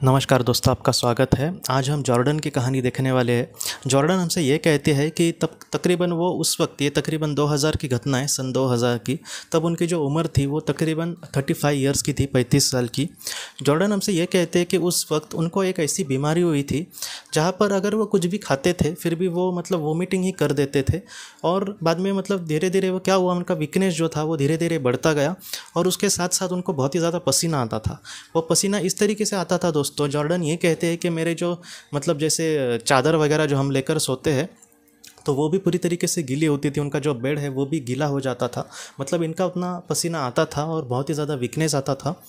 नमस्कार दोस्तों, आपका स्वागत है। आज हम जॉर्डन की कहानी देखने वाले हैं। जॉर्डन हमसे ये कहते हैं कि तब तकरीबन वो उस वक्त, ये तकरीबन 2000 की घटना है, सन 2000 की। तब उनकी जो उम्र थी वो तकरीबन 35 ईयर्स की थी, 35 साल की। जॉर्डन हमसे ये कहते हैं कि उस वक्त उनको एक ऐसी बीमारी हुई थी जहाँ पर अगर वो कुछ भी खाते थे फिर भी वो वोमिटिंग ही कर देते थे। और बाद में धीरे धीरे वो क्या हुआ, उनका वीकनेस जो था वो धीरे धीरे बढ़ता गया। और उसके साथ साथ उनको बहुत ही ज़्यादा पसीना आता था। वो पसीना इस तरीके से आता था दोस्तों, जॉर्डन ये कहते हैं कि मेरे जो जैसे चादर वगैरह जो हम लेकर सोते हैं तो वो भी पूरी तरीके से गीली होती थी। उनका जो बेड है वो भी गीला हो जाता था। इनका उतना पसीना आता था और बहुत ही ज़्यादा वीकनेस आता था।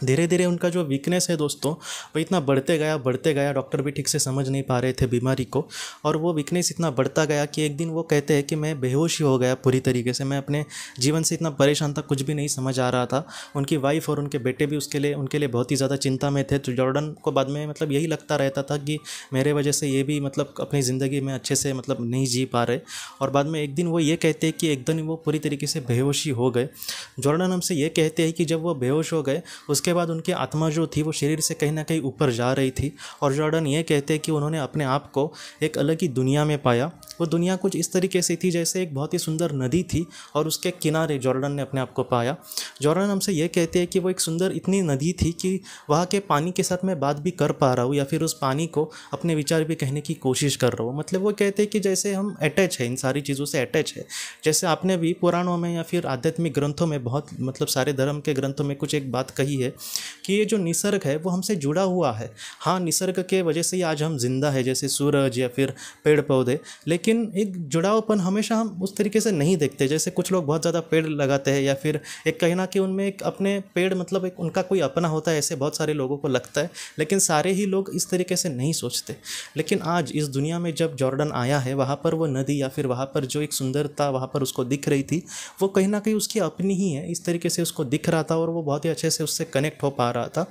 धीरे धीरे उनका जो वीकनेस है दोस्तों वो इतना बढ़ते गया। डॉक्टर भी ठीक से समझ नहीं पा रहे थे बीमारी को। और वो वीकनेस इतना बढ़ता गया कि एक दिन वो कहते हैं कि मैं बेहोश ही हो गया पूरी तरीके से। मैं अपने जीवन से इतना परेशान था, कुछ भी नहीं समझ आ रहा था। उनकी वाइफ और उनके बेटे भी उनके लिए बहुत ही ज़्यादा चिंता में थे। तो जॉर्डन को बाद में यही लगता रहता था कि मेरे वजह से ये भी अपनी ज़िंदगी में अच्छे से नहीं जी पा रहे। और बाद में एक दिन वो ये कहते हैं कि एक दिन वो पूरी तरीके से बेहोशी हो गए। जॉर्डन हमसे ये कहते हैं कि जब वो बेहोश हो गए उसके बाद उनकी आत्मा जो थी वो शरीर से कहीं ना कहीं ऊपर जा रही थी। और जॉर्डन ये कहते हैं कि उन्होंने अपने आप को एक अलग ही दुनिया में पाया। वो दुनिया कुछ इस तरीके से थी जैसे एक बहुत ही सुंदर नदी थी और उसके किनारे जॉर्डन ने अपने आप को पाया। जॉर्डन हमसे ये कहते हैं कि वो एक सुंदर इतनी नदी थी कि वहाँ के पानी के साथ मैं बात भी कर पा रहा हूँ या फिर उस पानी को अपने विचार भी कहने की कोशिश कर रहा हूँ। वो कहते हैं कि जैसे हम अटैच है, इन सारी चीज़ों से अटैच है। जैसे आपने भी पुराणों में या फिर आध्यात्मिक ग्रंथों में बहुत सारे धर्म के ग्रंथों में कुछ एक बात कही है कि ये जो निसर्ग है वो हमसे जुड़ा हुआ है। हाँ, निसर्ग के वजह से ही आज हम जिंदा है, जैसे सूरज या फिर पेड़ पौधे। लेकिन एक जुड़ावपन हमेशा हम उस तरीके से नहीं देखते। जैसे कुछ लोग बहुत ज़्यादा पेड़ लगाते हैं या फिर एक कहना कि उनमें एक अपने पेड़ एक उनका कोई अपना होता है, ऐसे बहुत सारे लोगों को लगता है। लेकिन सारे ही लोग इस तरीके से नहीं सोचते। लेकिन आज इस दुनिया में जब जॉर्डन आया है, वहाँ पर वो नदी या फिर वहाँ पर जो एक सुंदरता वहाँ पर उसको दिख रही थी वो कहीं ना कहीं उसकी अपनी ही है। इस तरीके से उसको दिख रहा था और वो बहुत ही अच्छे से उससे कनेक्ट हो पा रहा था।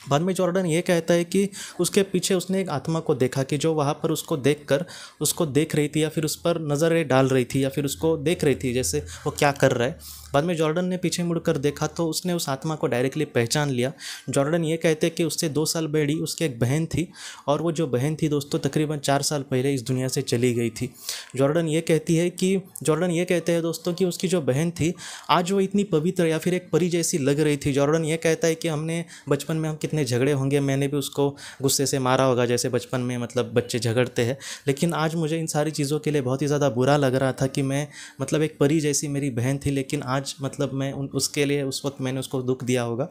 बाद में जॉर्डन ये कहता है कि उसके पीछे उसने एक आत्मा को देखा कि जो वहाँ पर उसको देखकर उसको देख रही थी या फिर उस पर नज़रें डाल रही थी या फिर उसको देख रही थी जैसे वो क्या कर रहा है। बाद में जॉर्डन ने पीछे मुड़कर देखा तो उसने उस आत्मा को डायरेक्टली पहचान लिया। जॉर्डन ये कहते हैं कि उससे 2 साल बड़ी उसकी एक बहन थी और वो जो बहन थी दोस्तों तकरीबन 4 साल पहले इस दुनिया से चली गई थी। जॉर्डन ये कहते हैं दोस्तों कि उसकी जो बहन थी आज वो इतनी पवित्र या फिर एक परी जैसी लग रही थी। जॉर्डन ये कहता है कि हमने बचपन में हम कितने झगड़े होंगे, मैंने भी उसको गुस्से से मारा होगा जैसे बचपन में बच्चे झगड़ते हैं। लेकिन आज मुझे इन सारी चीज़ों के लिए बहुत ही ज़्यादा बुरा लग रहा था कि मैं एक परी जैसी मेरी बहन थी, लेकिन आज मैं उसके लिए उस वक्त मैंने उसको दुख दिया होगा।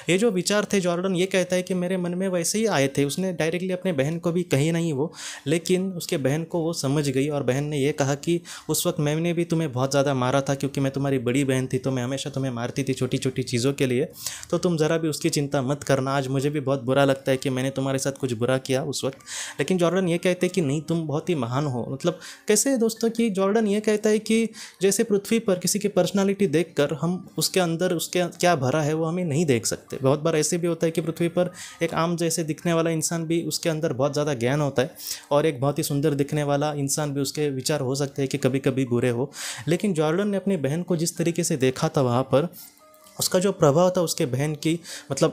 ये जो विचार थे, जॉर्डन ये कहता है कि मेरे मन में वैसे ही आए थे। उसने डायरेक्टली अपने बहन को भी कही नहीं वो, लेकिन उसके बहन को वो समझ गई और बहन ने ये कहा कि उस वक्त मैंने भी तुम्हें बहुत ज़्यादा मारा था क्योंकि मैं तुम्हारी बड़ी बहन थी, तो मैं हमेशा तुम्हें मारती थी छोटी छोटी चीज़ों के लिए। तो तुम ज़रा भी उसकी चिंता मत करना। आज मुझे भी बहुत बुरा लगता है कि मैंने तुम्हारे साथ कुछ बुरा किया उस वक्त। लेकिन जॉर्डन ये कहते हैं कि नहीं, तुम बहुत ही महान हो। कैसे दोस्तों कि जॉर्डन ये कहता है कि जैसे पृथ्वी पर किसी की पर्सनालिटी देखकर हम उसके अंदर उसके क्या भरा है वो हमें नहीं देख सकते। बहुत बार ऐसे भी होता है कि पृथ्वी पर एक आम जैसे दिखने वाला इंसान भी उसके अंदर बहुत ज़्यादा ज्ञान होता है और एक बहुत ही सुंदर दिखने वाला इंसान भी उसके विचार हो सकते हैं कि कभी कभी बुरे हो। लेकिन जॉर्डन ने अपनी बहन को जिस तरीके से देखा था वहाँ पर, उसका जो प्रभाव था उसके बहन की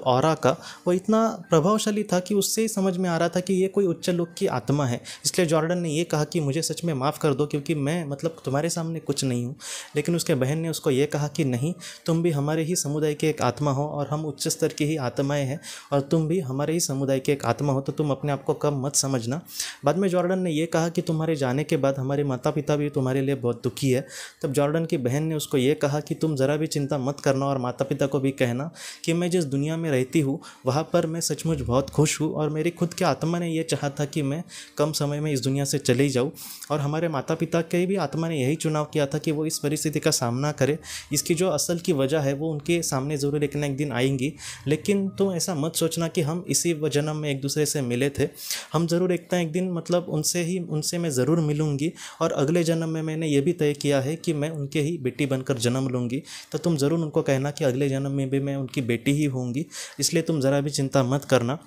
ऑरा का, वो इतना प्रभावशाली था कि उससे ही समझ में आ रहा था कि ये कोई उच्च लोक की आत्मा है। इसलिए जॉर्डन ने ये कहा कि मुझे सच में माफ़ कर दो क्योंकि मैं तुम्हारे सामने कुछ नहीं हूँ। लेकिन उसके बहन ने उसको ये कहा कि नहीं, तुम भी हमारे ही समुदाय के एक आत्मा हो और हम उच्च स्तर की ही आत्माएँ हैं और तुम भी हमारे ही समुदाय के एक आत्मा हो, तो तुम अपने आप को कम मत समझना। बाद में जॉर्डन ने ये कहा कि तुम्हारे जाने के बाद हमारे माता पिता भी तुम्हारे लिए बहुत दुखी है। तब जॉर्डन की बहन ने उसको ये कहा कि तुम ज़रा भी चिंता मत करना और माता पिता को भी कहना कि मैं जिस दुनिया में रहती हूँ वहाँ पर मैं सचमुच बहुत खुश हूँ और मेरी खुद के आत्मा ने ये चाहा था कि मैं कम समय में इस दुनिया से चली जाऊँ। और हमारे माता पिता के भी आत्मा ने यही चुनाव किया था कि वो इस परिस्थिति का सामना करे। इसकी जो असल की वजह है वो उनके सामने ज़रूर एक ना एक दिन आएंगी। लेकिन तुम ऐसा मत सोचना कि हम इसी जन्म में एक दूसरे से मिले थे। हम ज़रूर एक ना एक दिन उनसे मैं ज़रूर मिलूँगी और अगले जन्म में मैंने ये भी तय किया है कि मैं उनके ही बेटी बनकर जन्म लूँगी। तो तुम ज़रूर उनको कहना कि अगले जन्म में भी मैं उनकी बेटी ही होंगी, इसलिए तुम ज़रा भी चिंता मत करना।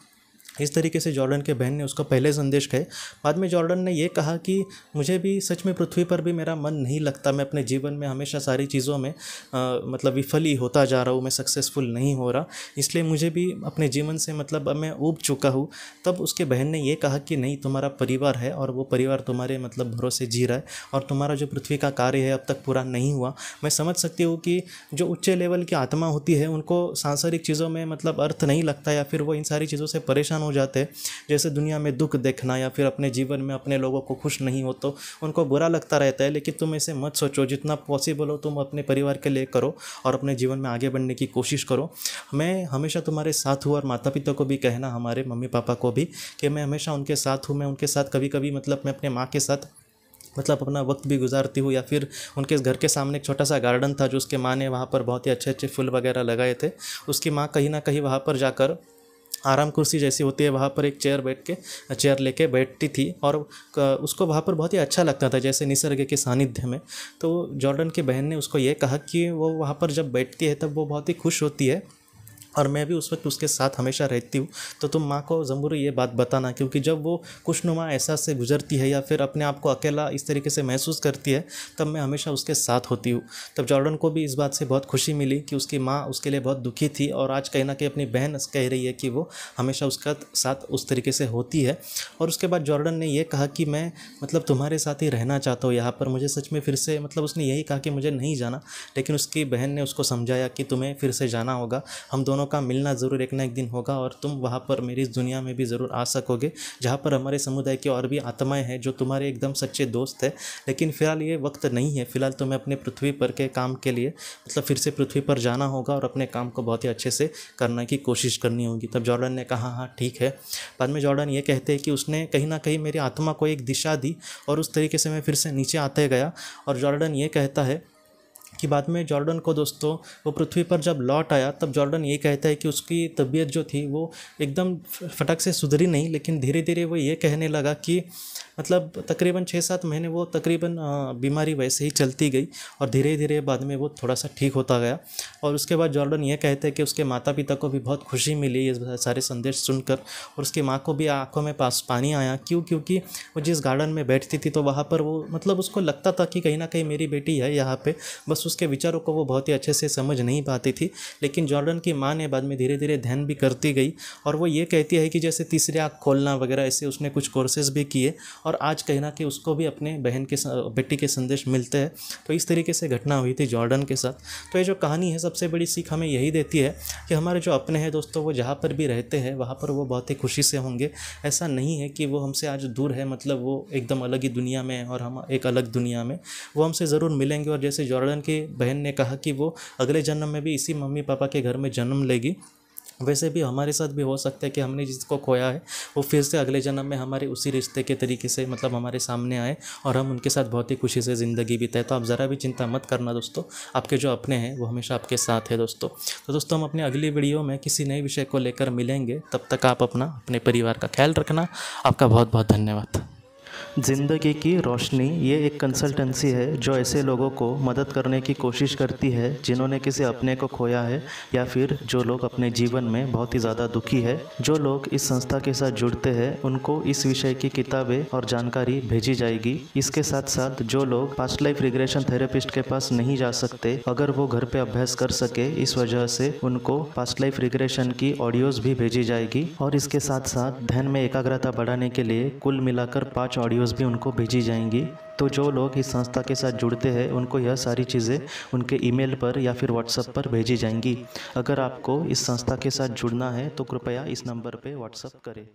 इस तरीके से जॉर्डन के बहन ने उसको पहले संदेश कहे। बाद में जॉर्डन ने ये कहा कि मुझे भी सच में पृथ्वी पर भी मेरा मन नहीं लगता, मैं अपने जीवन में हमेशा सारी चीज़ों में मतलब विफल ही होता जा रहा हूँ, मैं सक्सेसफुल नहीं हो रहा, इसलिए मुझे भी अपने जीवन से मतलब अब मैं ऊब चुका हूँ। तब उसके बहन ने ये कहा कि नहीं, तुम्हारा परिवार है और वो परिवार तुम्हारे मतलब भरोसे जी रहा है और तुम्हारा जो पृथ्वी का कार्य है अब तक पूरा नहीं हुआ। मैं समझ सकती हूँ कि जो उच्च लेवल की आत्मा होती है उनको सांसारिक चीज़ों में मतलब अर्थ नहीं लगता या फिर वो इन सारी चीज़ों से परेशान हो जाते हैं। जैसे दुनिया में दुख देखना या फिर अपने जीवन में अपने लोगों को खुश नहीं हो तो उनको बुरा लगता रहता है। लेकिन तुम ऐसे मत सोचो, जितना पॉसिबल हो तुम अपने परिवार के लिए करो और अपने जीवन में आगे बढ़ने की कोशिश करो। मैं हमेशा तुम्हारे साथ हूँ और माता पिता को भी कहना, हमारे मम्मी पापा को भी, कि मैं हमेशा उनके साथ हूँ। मैं उनके साथ कभी कभी मतलब मैं अपने माँ के साथ मतलब अपना वक्त भी गुजारती हूँ, या फिर उनके घर के सामने एक छोटा सा गार्डन था जो उसके माँ ने वहाँ पर बहुत ही अच्छे अच्छे फूल वगैरह लगाए थे। उसकी माँ कहीं ना कहीं वहाँ पर जाकर आराम कुर्सी जैसी होती है वहाँ पर एक चेयर लेके बैठती थी और उसको वहाँ पर बहुत ही अच्छा लगता था, जैसे निसर्ग के सानिध्य में। तो जॉर्डन की बहन ने उसको ये कहा कि वो वहाँ पर जब बैठती है तब वो बहुत ही खुश होती है और मैं भी उस वक्त उसके साथ हमेशा रहती हूँ। तो तुम माँ को ज़रूर ये बात बताना, क्योंकि जब वो खुशनुमा एहसास से गुजरती है या फिर अपने आप को अकेला इस तरीके से महसूस करती है तब मैं हमेशा उसके साथ होती हूँ। तब जॉर्डन को भी इस बात से बहुत खुशी मिली कि उसकी माँ उसके लिए बहुत दुखी थी और आज कहीं ना कहीं अपनी बहन कह रही है कि वो हमेशा उसका साथ उस तरीके से होती है। और उसके बाद जॉर्डन ने यह कहा कि मैं मतलब तुम्हारे साथ ही रहना चाहता हूँ यहाँ पर, मुझे सच में फिर से मतलब उसने यही कहा कि मुझे नहीं जाना। लेकिन उसकी बहन ने उसको समझाया कि तुम्हें फिर से जाना होगा, हम दोनों का मिलना ज़रूर एक ना एक दिन होगा और तुम वहाँ पर मेरी इस दुनिया में भी ज़रूर आ सकोगे जहाँ पर हमारे समुदाय की और भी आत्माएं हैं जो तुम्हारे एकदम सच्चे दोस्त है। लेकिन फ़िलहाल ये वक्त नहीं है, फ़िलहाल तुम्हें अपने पृथ्वी पर के काम के लिए मतलब फिर से पृथ्वी पर जाना होगा और अपने काम को बहुत ही अच्छे से करने की कोशिश करनी होगी। तब जॉर्डन ने कहा हाँ ठीक है। बाद में जॉर्डन ये कहते हैं कि उसने कहीं ना कहीं मेरी आत्मा को एक दिशा दी और उस तरीके से मैं फिर से नीचे आते गया। और जॉर्डन ये कहता है कि बाद में जॉर्डन को दोस्तों वो पृथ्वी पर जब लौट आया तब जॉर्डन ये कहता है कि उसकी तबीयत जो थी वो एकदम फटक से सुधरी नहीं, लेकिन धीरे धीरे वो ये कहने लगा कि मतलब तकरीबन 6-7 महीने वो तकरीबन बीमारी वैसे ही चलती गई और धीरे धीरे बाद में वो थोड़ा सा ठीक होता गया। और उसके बाद जॉर्डन ये कहते हैं कि उसके माता पिता को भी बहुत खुशी मिली ये सारे संदेश सुनकर और उसकी माँ को भी आंखों में पानी आया। क्योंकि वो जिस गार्डन में बैठती थी तो वहाँ पर वो मतलब उसको लगता था कि कहीं ना कहीं मेरी बेटी है यहाँ पे, बस उसके विचारों को वो बहुत ही अच्छे से समझ नहीं पाती थी। लेकिन जॉर्डन की माँ ने बाद में धीरे धीरे ध्यान भी करती गई और वो ये कहती है कि जैसे तीसरी आँख खोलना वगैरह ऐसे उसने कुछ कोर्सेज भी किए और आज कहीं ना कहीं उसको भी अपने बेटी के संदेश मिलते हैं। तो इस तरीके से घटना हुई थी जॉर्डन के साथ। तो ये जो कहानी है सबसे बड़ी सीख हमें यही देती है कि हमारे जो अपने हैं दोस्तों वो जहाँ पर भी रहते हैं वहाँ पर वो बहुत ही खुशी से होंगे। ऐसा नहीं है कि वो हमसे आज दूर है, मतलब वो एकदम अलग ही दुनिया में है और हम एक अलग दुनिया में, वो हमसे ज़रूर मिलेंगे। और जैसे जॉर्डन की बहन ने कहा कि वो अगले जन्म में भी इसी मम्मी पापा के घर में जन्म लेगी, वैसे भी हमारे साथ भी हो सकता है कि हमने जिसको खोया है वो फिर से अगले जन्म में हमारे उसी रिश्ते के तरीके से मतलब हमारे सामने आए और हम उनके साथ बहुत ही खुशी से ज़िंदगी बिताए। तो आप ज़रा भी चिंता मत करना दोस्तों, आपके जो अपने हैं वो हमेशा आपके साथ है दोस्तों। तो दोस्तों हम अपने अगली वीडियो में किसी नए विषय को लेकर मिलेंगे, तब तक आप अपने परिवार का ख्याल रखना। आपका बहुत बहुत धन्यवाद। ज़िंदगी की रोशनी ये एक कंसल्टेंसी है जो ऐसे लोगों को मदद करने की कोशिश करती है जिन्होंने किसी अपने को खोया है या फिर जो लोग अपने जीवन में बहुत ही ज़्यादा दुखी है। जो लोग इस संस्था के साथ जुड़ते हैं उनको इस विषय की किताबें और जानकारी भेजी जाएगी। इसके साथ साथ जो लोग पास्ट लाइफ रिग्रेशन थेरेपिस्ट के पास नहीं जा सकते, अगर वो घर पे अभ्यास कर सके, इस वजह से उनको पास्ट लाइफ रिग्रेशन की ऑडियोज़ भी भेजी जाएगी। और इसके साथ साथ ध्यान में एकाग्रता बढ़ाने के लिए कुल मिलाकर 5 ऑडियोज़ भी उनको भेजी जाएंगी। तो जो लोग इस संस्था के साथ जुड़ते हैं उनको यह सारी चीज़ें उनके ईमेल पर या फिर व्हाट्सएप पर भेजी जाएंगी। अगर आपको इस संस्था के साथ जुड़ना है तो कृपया इस नंबर पे व्हाट्सएप करें।